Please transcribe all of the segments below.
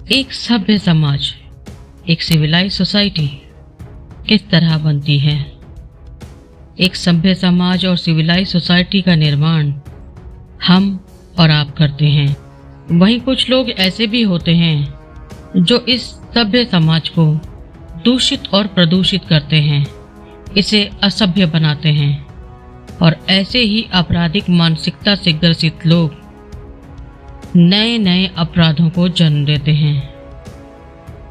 एक सभ्य समाज, एक सिविलाइज सोसाइटी किस तरह बनती है। एक सभ्य समाज और सिविलाइज सोसाइटी का निर्माण हम और आप करते हैं। वहीं कुछ लोग ऐसे भी होते हैं जो इस सभ्य समाज को दूषित और प्रदूषित करते हैं, इसे असभ्य बनाते हैं। और ऐसे ही आपराधिक मानसिकता से ग्रसित लोग नए नए अपराधों को जन्म देते हैं।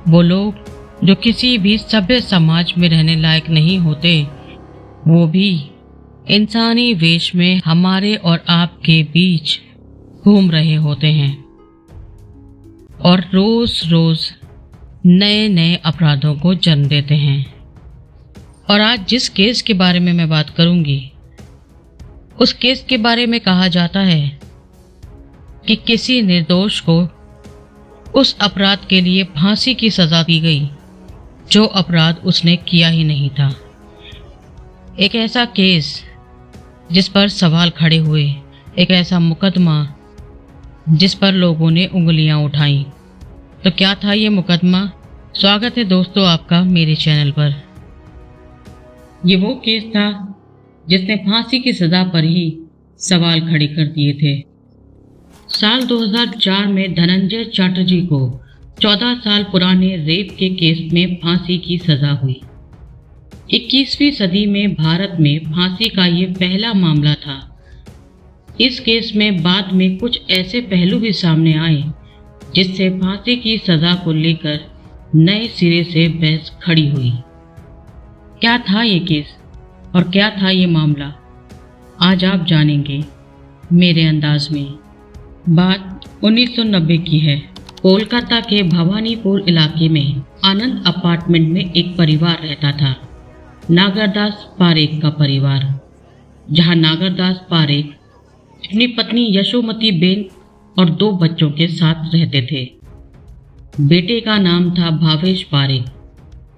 वो लोग जो किसी भी सभ्य समाज में रहने लायक नहीं होते, वो भी इंसानी वेश में हमारे और आपके बीच घूम रहे होते हैं और रोज रोज नए नए अपराधों को जन्म देते हैं। और आज जिस केस के बारे में मैं बात करूंगी, उस केस के बारे में कहा जाता है कि किसी निर्दोष को उस अपराध के लिए फांसी की सजा दी गई जो अपराध उसने किया ही नहीं था। एक ऐसा केस जिस पर सवाल खड़े हुए, एक ऐसा मुकदमा जिस पर लोगों ने उंगलियां उठाई। तो क्या था ये मुकदमा? स्वागत है दोस्तों आपका मेरे चैनल पर। ये वो केस था जिसने फांसी की सजा पर ही सवाल खड़े कर दिए थे। साल 2004 में धनंजय चटर्जी को 14 साल पुराने रेप के केस में फांसी की सजा हुई। 21वीं सदी में भारत में फांसी का ये पहला मामला था। इस केस में बाद में कुछ ऐसे पहलू भी सामने आए जिससे फांसी की सजा को लेकर नए सिरे से बहस खड़ी हुई। क्या था ये केस और क्या था ये मामला, आज आप जानेंगे मेरे अंदाज में। बात 1990 की है। कोलकाता के भवानीपुर इलाके में आनंद अपार्टमेंट में एक परिवार रहता था, नागरदास पारेख का परिवार, जहां नागरदास पारेख अपनी पत्नी यशोमती बेन और 2 बच्चों के साथ रहते थे। बेटे का नाम था भावेश पारेख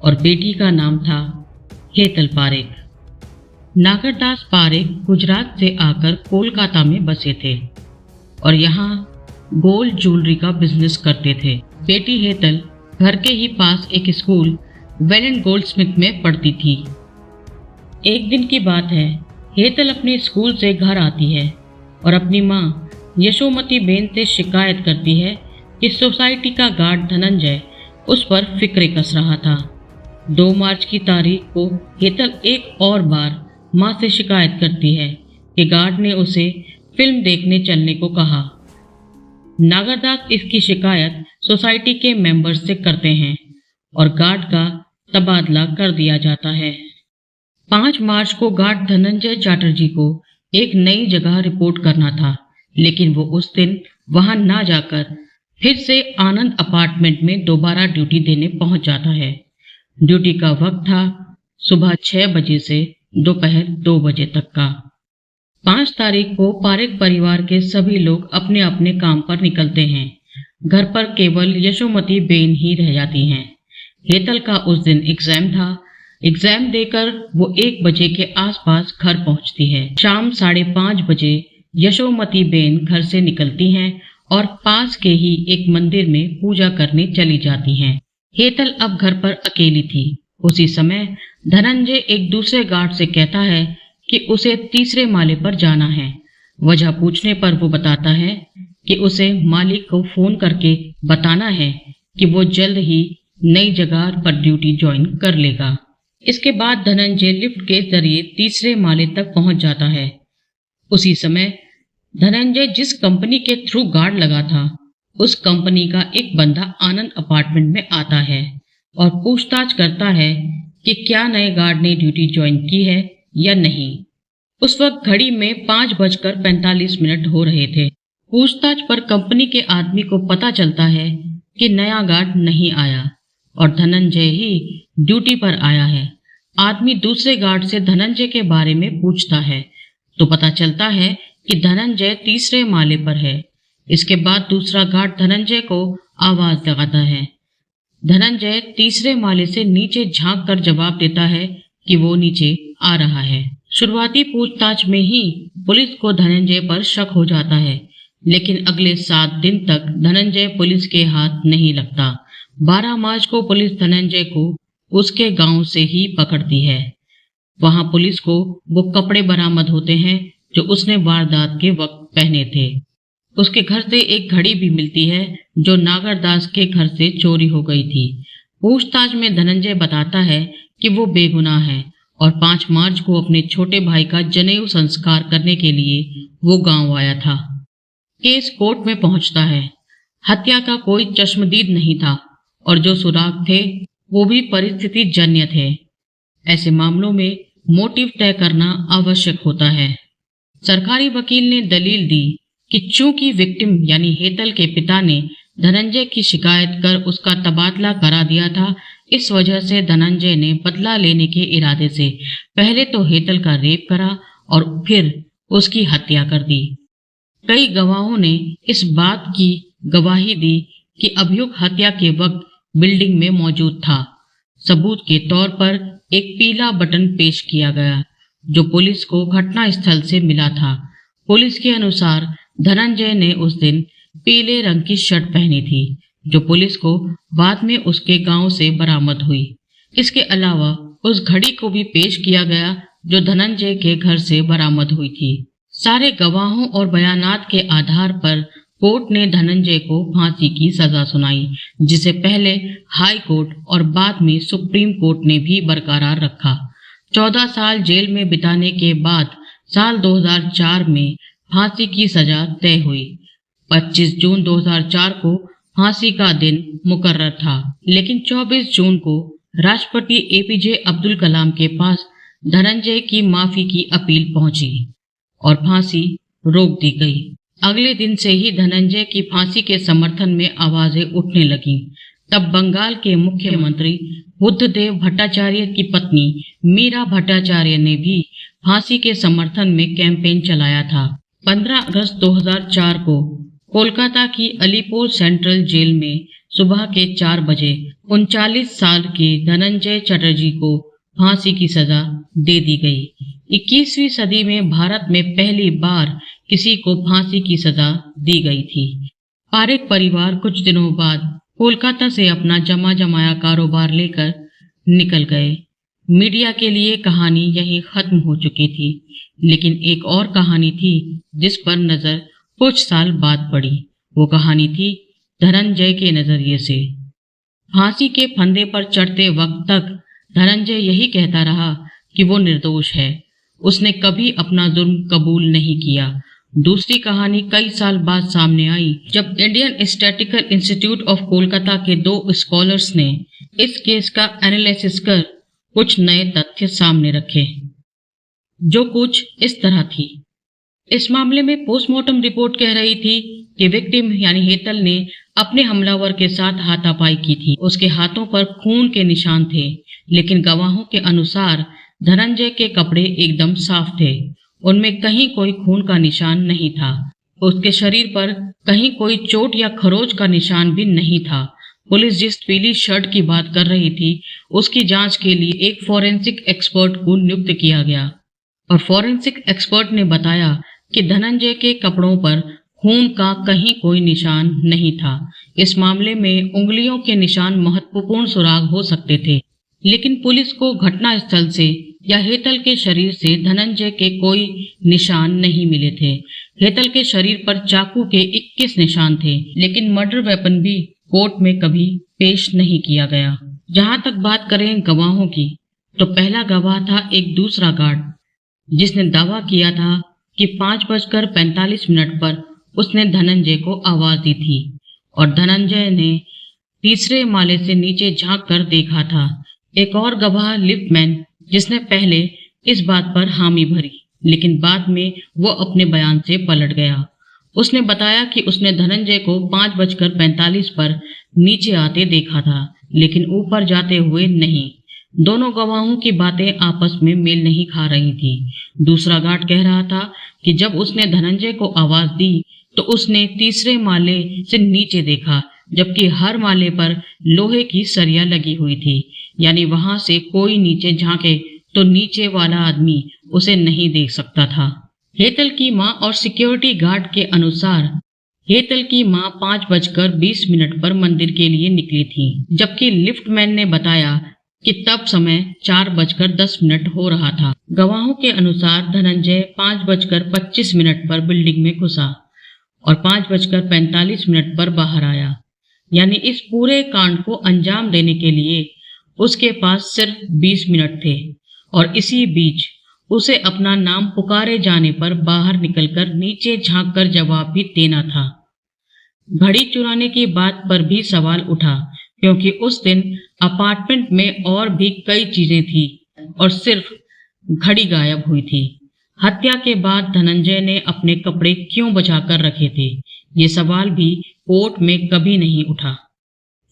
और बेटी का नाम था हेतल पारेख। नागरदास पारेख गुजरात से आकर कोलकाता में बसे थे और यहाँ गोल्ड ज्वेलरी का बिजनेस करते थे। बेटी हेतल घर के ही पास एक स्कूल वेल एंड गोल्डस्मिथ में पढ़ती थी। एक दिन की बात है, हेतल अपने स्कूल से घर आती है और अपनी माँ यशोमती बेन से शिकायत करती है कि सोसाइटी का गार्ड धनंजय उस पर फिक्रे कस रहा था। 2 मार्च की तारीख को हेतल एक और बार माँ से शिकायत करती है कि गार्ड ने उसे फिल्म देखने चलने को कहा। नागरदास इसकी शिकायत सोसाइटी के मेंबर्स से करते हैं और गार्ड का तबादला कर दिया जाता है। 5 मार्च को गार्ड धनंजय चटर्जी को एक नई जगह रिपोर्ट करना था, लेकिन वो उस दिन वहां ना जाकर फिर से आनंद अपार्टमेंट में दोबारा ड्यूटी देने पहुंच जाता है। ड्यूटी का वक्त था सुबह 6 बजे से दोपहर 2 बजे तक का। 5 तारीख को पारेख परिवार के सभी लोग अपने अपने काम पर निकलते हैं। घर पर केवल यशोमती बेन ही रह जाती हैं। हेतल का उस दिन एग्जाम था। एग्जाम देकर वो 1 बजे के आसपास घर पहुंचती है। शाम 5:30 बजे यशोमती बेन घर से निकलती हैं और पास के ही एक मंदिर में पूजा करने चली जाती हैं। हेतल अब घर पर अकेली थी। उसी समय धनंजय एक दूसरे गार्ड से कहता है कि उसे 3रे माले पर जाना है। वजह पूछने पर वो बताता है कि उसे मालिक को फोन करके बताना है कि वो जल्द ही नई जगह पर ड्यूटी ज्वाइन कर लेगा। इसके बाद धनंजय लिफ्ट के जरिए 3रे माले तक पहुंच जाता है। उसी समय धनंजय जिस कंपनी के थ्रू गार्ड लगा था, उस कंपनी का एक बंदा आनंद अपार्टमेंट में आता है और पूछताछ करता है कि क्या नए गार्ड ने ड्यूटी ज्वाइन की है या नहीं। उस वक्त घड़ी में 5:45 हो रहे थे। पूछताछ पर कंपनी के आदमी को पता चलता है कि नया गार्ड नहीं आया और धनंजय ही ड्यूटी पर आया है। आदमी दूसरे गार्ड से धनंजय के बारे में पूछता है तो पता चलता है कि धनंजय 3रे माले पर है। इसके बाद दूसरा गार्ड धनंजय को आवाज लगाता है। धनंजय 3रे माले से नीचे झांक कर जवाब देता है कि वो नीचे आ रहा है। शुरुआती पूछताछ में ही पुलिस को धनंजय पर शक हो जाता है लेकिन अगले 7 दिन तक धनंजय पुलिस के हाथ नहीं लगता। 12 मार्च को पुलिस धनंजय को उसके गांव से ही पकड़ती है। वहां पुलिस को वो कपड़े बरामद होते हैं जो उसने वारदात के वक्त पहने थे। उसके घर से एक घड़ी भी मिलती है जो नागरदास के घर से चोरी हो गई थी। पूछताछ में धनंजय बताता है कि वो बेगुनाह है और 5 मार्च को अपने छोटे भाई का जनेऊ संस्कार करने के लिए वो गांव आया था। केस कोर्ट में पहुंचता है। हत्या का कोई चश्मदीद नहीं था और जो सुराग थे वो भी परिस्थिति जन्य थे। ऐसे मामलों में मोटिव तय करना आवश्यक होता है। सरकारी वकील ने दलील दी कि चूंकि विक्टिम यानी हेतल के पिता ने धनंजय की शिकायत कर उसका तबादला करा दिया था, इस वजह से धनंजय ने बदला लेने के इरादे से पहले तो हेतल का रेप करा और फिर उसकी हत्या कर दी। कई गवाहों ने इस बात की गवाही दी कि अभियुक्त हत्या के वक्त बिल्डिंग में मौजूद था। सबूत के तौर पर एक पीला बटन पेश किया गया जो पुलिस को घटना स्थल से मिला था। पुलिस के अनुसार धनंजय ने उस दिन पीले रंग की शर्ट पहनी थी जो पुलिस को बाद में उसके गांव से बरामद हुई। इसके अलावा उस घड़ी को भी पेश किया गया जो धनंजय के घर से बरामद हुई थी। सारे गवाहों और बयानात के आधार पर कोर्ट ने धनंजय को फांसी की सजा सुनाई, जिसे पहले हाई कोर्ट और बाद में सुप्रीम कोर्ट ने भी बरकरार रखा। 14 साल जेल में बिताने के बाद साल 2004 में फांसी की सजा तय हुई। 25 जून 2004 को फांसी का दिन मुकर्रर था, लेकिन 24 जून को राष्ट्रपति एपीजे अब्दुल कलाम के पास धनंजय की माफी की अपील पहुंची और फांसी रोक दी गई। अगले दिन से ही धनंजय की फांसी के समर्थन में आवाजें उठने लगीं। तब बंगाल के मुख्यमंत्री बुद्धदेव भट्टाचार्य की पत्नी मीरा भट्टाचार्य ने भी फांसी के समर्थन में कैंपेन चलाया था। 15 अगस्त 2004 को कोलकाता की अलीपुर सेंट्रल जेल में सुबह के 4 बजे 39 साल के धनंजय चटर्जी को फांसी की सजा दे दी गई। 21वीं सदी में भारत में पहली बार किसी को फांसी की सजा दी गई थी। पारेख परिवार कुछ दिनों बाद कोलकाता से अपना जमा जमाया कारोबार लेकर निकल गए। मीडिया के लिए कहानी यहीं खत्म हो चुकी थी, लेकिन एक और कहानी थी जिस पर नजर कुछ साल बाद पड़ी। वो कहानी थी धनंजय के नजरिए से। फांसी के फंदे पर चढ़ते वक्त तक धनंजय यही कहता रहा कि वो निर्दोष है। उसने कभी अपना जुर्म कबूल नहीं किया। दूसरी कहानी कई साल बाद सामने आई जब Indian statistical institute of Kolkata के 2 स्कॉलर्स ने इस केस का एनालिसिस कर कुछ नए तथ्य सामने रखे, जो कुछ इस तरह थी। इस मामले में पोस्टमार्टम रिपोर्ट कह रही थी कि विक्टिम यानी हेतल ने अपने हमलावर के साथ हाथापाई की थी। उसके हाथों पर खून के निशान थे, लेकिन गवाहों के अनुसार धनंजय के कपड़े एकदम साफ थे। उनमें कहीं कोई खून का निशान नहीं था। उसके शरीर पर कहीं कोई चोट या खरोच का निशान भी नहीं था। पुलिस जिस पीली शर्ट की बात कर रही थी उसकी जांच के लिए एक फॉरेंसिक एक्सपर्ट को नियुक्त किया गया और फॉरेंसिक एक्सपर्ट ने बताया कि धनंजय के कपड़ों पर खून का कहीं कोई निशान नहीं था। इस मामले में उंगलियों के निशान महत्वपूर्ण सुराग हो सकते थे, लेकिन पुलिस को घटना स्थल से या हेतल के शरीर से धनंजय के कोई निशान नहीं मिले थे। हेतल के शरीर पर चाकू के 21 निशान थे, लेकिन मर्डर वेपन भी कोर्ट में कभी पेश नहीं किया गया। जहां तक बात करें गवाहों की, तो पहला गवाह था एक दूसरा गार्ड जिसने दावा किया था कि 5:45 पर उसने धनंजय को आवाज दी थी और धनंजय ने तीसरे माले से नीचे झांक कर देखा था। एक और गवाह लिफ्टमैन जिसने पहले इस बात पर हामी भरी, लेकिन बाद में वो अपने बयान से पलट गया। उसने बताया कि उसने धनंजय को 5:45 पर नीचे आते देखा था, लेकिन ऊपर जाते हुए नहीं। दोनों गवाहों की बातें आपस में मेल नहीं खा रही थी। दूसरा गार्ड कह रहा था कि जब उसने धनंजय को आवाज दी तो उसने तीसरे माले से नीचे देखा, जबकि हर माले पर लोहे की सरिया लगी हुई थी, यानी वहां से कोई नीचे झांके तो नीचे वाला आदमी उसे नहीं देख सकता था। हेतल की मां और सिक्योरिटी गार्ड के अनुसार हेतल की मां 5:20 पर मंदिर के लिए निकली थी, जबकि लिफ्टमैन ने बताया कि तब समय 4:10 हो रहा था। गवाहों के अनुसार धनंजय 5:25 पर बिल्डिंग में घुसा और 5:45 पर बाहर आया। यानी इस पूरे कांड को अंजाम देने के लिए उसके पास सिर्फ 20 मिनट थे और इसी बीच उसे अपना नाम पुकारे जाने पर बाहर निकलकर नीचे झांककर जवाब भी देना था। घड़ी चुराने की बात पर भी सवाल उठा, क्योंकि उस दिन अपार्टमेंट में और भी कई चीजें थी और सिर्फ घड़ी गायब हुई थी। हत्या के बाद धनंजय ने अपने कपड़े क्यों बचा कर रखे थे, ये सवाल भी कोर्ट में कभी नहीं उठा।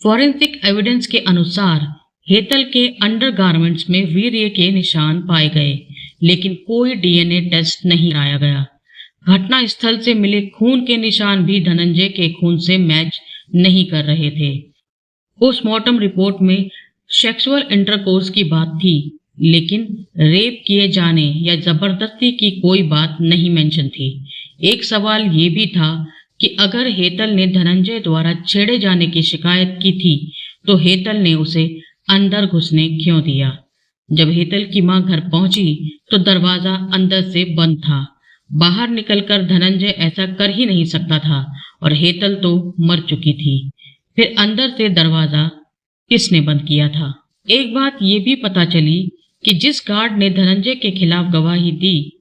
फॉरेंसिक एविडेंस के अनुसार हेतल के अंडरगारमेंट्स में वीर्य के निशान पाए गए, लेकिन कोई डीएनए टेस्ट नहीं कराया गया। घटना स्थल से मिले खून के निशान भी धनंजय के खून से मैच नहीं कर रहे थे। पोस्टमार्टम रिपोर्ट में सेक्सुअल इंटरकोर्स की बात थी, लेकिन रेप किए जाने या जबरदस्ती की कोई बात नहीं मेंशन थी। एक सवाल ये भी था कि अगर हेतल ने धनंजय द्वारा छेड़े जाने की शिकायत की थी, तो हेतल ने उसे अंदर घुसने क्यों दिया। जब हेतल की मां घर पहुंची तो दरवाजा अंदर से बंद था। बाहर निकलकर धनंजय ऐसा कर ही नहीं सकता था और हेतल तो मर चुकी थी। फिर अंदर से दरवाजा किसने बंद किया था। एक बात ये भी पता चली कि जिस गार्ड ने धनंजय के खिलाफ गवाही दी,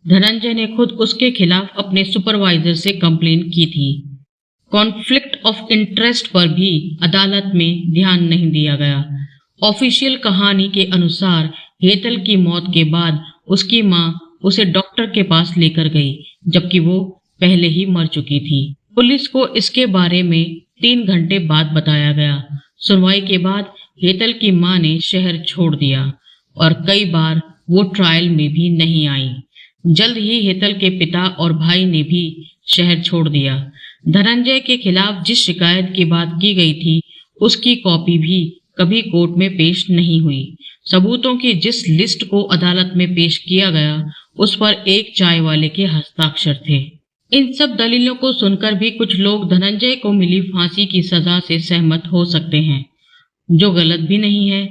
धनंजय ने खुद उसके खिलाफ अपने सुपरवाइजर से कंप्लेन की थी। कॉन्फ्लिक्ट ऑफ इंटरेस्ट पर भी अदालत में ध्यान नहीं दिया गया। ऑफिशियल कहानी के अनुसार हेतल की मौत के बाद उसकी मां उसे डॉक्टर के पास लेकर गई, जबकि वो पहले ही मर चुकी थी। पुलिस को इसके बारे में 3 घंटे बाद बताया गया। सुनवाई के बाद हेतल की मां ने शहर छोड़ दिया और कई बार वो ट्रायल में भी नहीं आई। जल्द ही हेतल के पिता और भाई ने भी शहर छोड़ दिया। धनंजय के खिलाफ जिस शिकायत की बात की गई थी, उसकी कॉपी भी कभी कोर्ट में पेश नहीं हुई। सबूतों की जिस लिस्ट को अदालत में पेश किया गया, उस पर एक चाय वाले के हस्ताक्षर थे। इन सब दलीलों को सुनकर भी कुछ लोग धनंजय को मिली फांसी की सजा से सहमत हो सकते हैं, जो गलत भी नहीं है।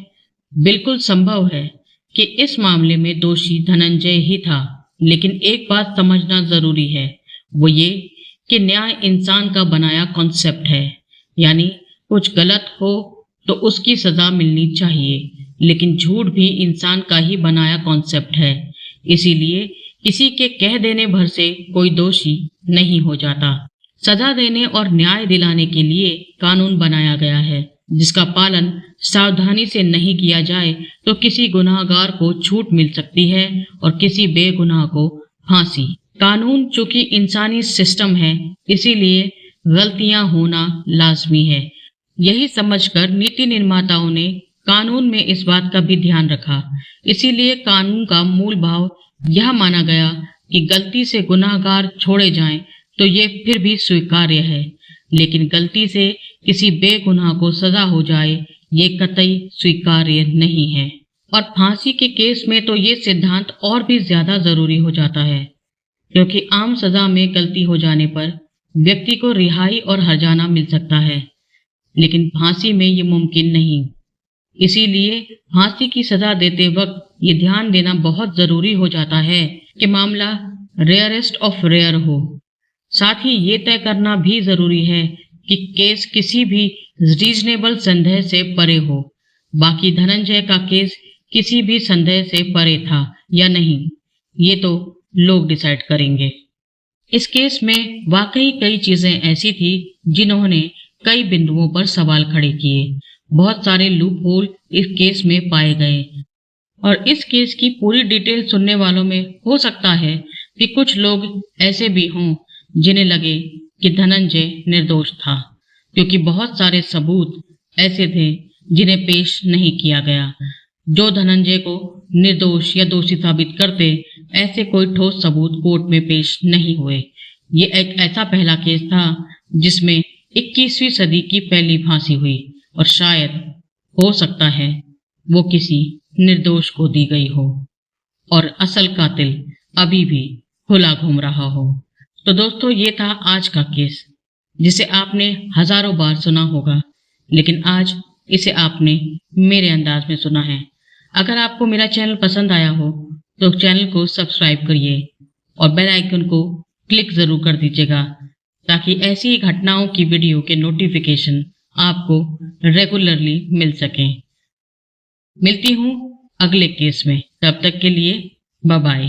बिल्कुल संभव है कि इस मामले में दोषी धनंजय ही था, लेकिन एक बात समझना जरूरी है, वो ये कि न्याय इंसान का बनाया कॉन्सेप्ट है। यानी कुछ गलत हो तो उसकी सजा मिलनी चाहिए, लेकिन झूठ भी इंसान का ही बनाया कॉन्सेप्ट है। इसीलिए किसी के कह देने भर से कोई दोषी नहीं हो जाता। सजा देने और न्याय दिलाने के लिए कानून बनाया गया है, जिसका पालन सावधानी से नहीं किया जाए तो किसी गुनाहगार को छूट मिल सकती है और किसी बेगुनाह को फांसी। कानून चूंकि इंसानी सिस्टम है, इसीलिए गलतियां होना लाजमी है। यही समझकर नीति निर्माताओं ने कानून में इस बात का भी ध्यान रखा। इसीलिए कानून का मूल भाव यह माना गया कि गलती से गुनाहगार छोड़े जाएं तो ये फिर भी स्वीकार्य है, लेकिन गलती से किसी बेगुनाह को सजा हो जाए ये कतई स्वीकार्य नहीं है। और फांसी के केस में तो ये सिद्धांत और भी ज्यादा जरूरी हो जाता है, क्योंकि आम सजा में गलती हो जाने पर व्यक्ति को रिहाई और हर्जाना मिल सकता है, लेकिन फांसी में ये मुमकिन नहीं। इसीलिए फांसी की सजा देते वक्त ये ध्यान देना बहुत जरूरी हो जाता है कि मामला रेयरेस्ट ऑफ रेयर हो। साथ ही ये तय करना भी जरूरी है कि केस किसी भी रीजनेबल संदेह से परे हो। बाकी धनंजय का केस किसी भी संदेह से परे था या नहीं, ये तो लोग डिसाइड करेंगे। इस केस में वाकई कई चीजें ऐसी थी जिन्होंने कई बिंदुओं पर सवाल खड़े किए। बहुत सारे लूप होल इस केस में पाए गए और इस केस की पूरी डिटेल सुनने वालों में हो सकता है कि कुछ लोग ऐसे भी हों जिन्हें लगे कि धनंजय निर्दोष था, क्योंकि बहुत सारे सबूत ऐसे थे जिन्हें पेश नहीं किया गया, जो धनंजय को निर्दोष या दोषी साबित करते। ऐसे कोई ठोस सबूत कोर्ट में पेश नहीं हुए। ये एक ऐसा पहला केस था जिसमें 21वीं सदी की पहली फांसी हुई और शायद हो सकता है वो किसी निर्दोष को दी गई हो और असल कातिल अभी भी खुला घूम रहा हो। तो दोस्तों, ये था आज का केस जिसे आपने हजारों बार सुना होगा, लेकिन आज इसे आपने मेरे अंदाज में सुना है। अगर आपको मेरा चैनल पसंद आया हो तो चैनल को सब्सक्राइब करिए और बेल आइकन को क्लिक जरूर कर दीजिएगा, ताकि ऐसी ही घटनाओं की वीडियो के नोटिफिकेशन आपको रेगुलरली मिल सकें। मिलती हूँ अगले केस में, तब तक के लिए बाय बाय।